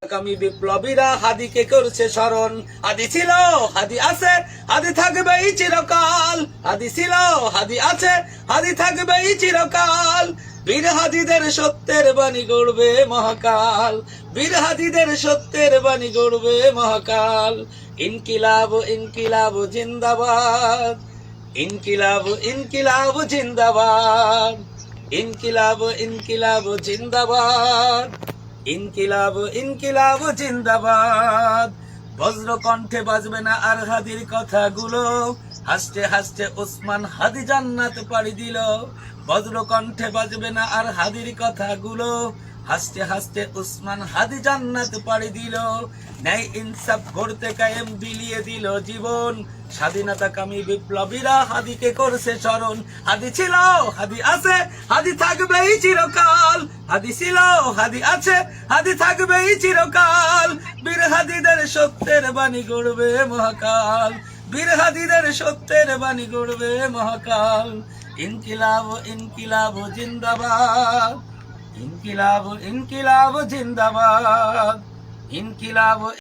কামি বিপ্লবীরা হাদিকে করছে স্মরণ। হাদি ছিল, হাদি আছে, হাদি থাকবেই চিরকাল। হাদি ছিল, হাদি আছে, হাদি থাকবেই চিরকাল। বীর হাদিদের সত্যের বাণী গড়বে মহাকাল। বীর হাদিদের সত্যের বাণী গড়বে মহাকাল। ইনকিলাব ইনকিলাব জিন্দাবাদ। ইনকিলাব ইনকিলাব জিন্দাবাদ। ইনকিলাব ইনকিলাব জিন্দাবাদ। ইনকিলাব ইনকিলাব জিন্দাবাদ। বজ্র কণ্ঠে বাজবে না আর হাদির কথাগুলো। হাসতে হাসতে ওসমান হাদি জান্নাত পাড়ি দিল। বজ্র কণ্ঠে বাজবে না আর হাদির কথাগুলো। হাসতে হাসতে ওসমান হাদি জান্নাত পাড়ি দিল। ন্যায় ইনসাফ গড়তে কায়েম বিলিয়ে দিল জীবন। স্বাধীনতাকামী বিপ্লবীরা হাদিকে করছে স্মরণ। হাদি ছিল, হাদি আছে, হাদি থাকবেই চিরকাল। হাদি ছিল, হাদি আছে, হাদি থাকবেই চিরকাল। বীর হাদিদের সত্যের বাণী গড়বে মহাকাল। বীর হাদিদের সত্যের বাণী গড়বে মহাকাল। ইনকিলাব ইনকিলাব জিন্দাবাদ। ইনকিলাব ইনকিলাব জিন্দাবাদ। ইনকিলাব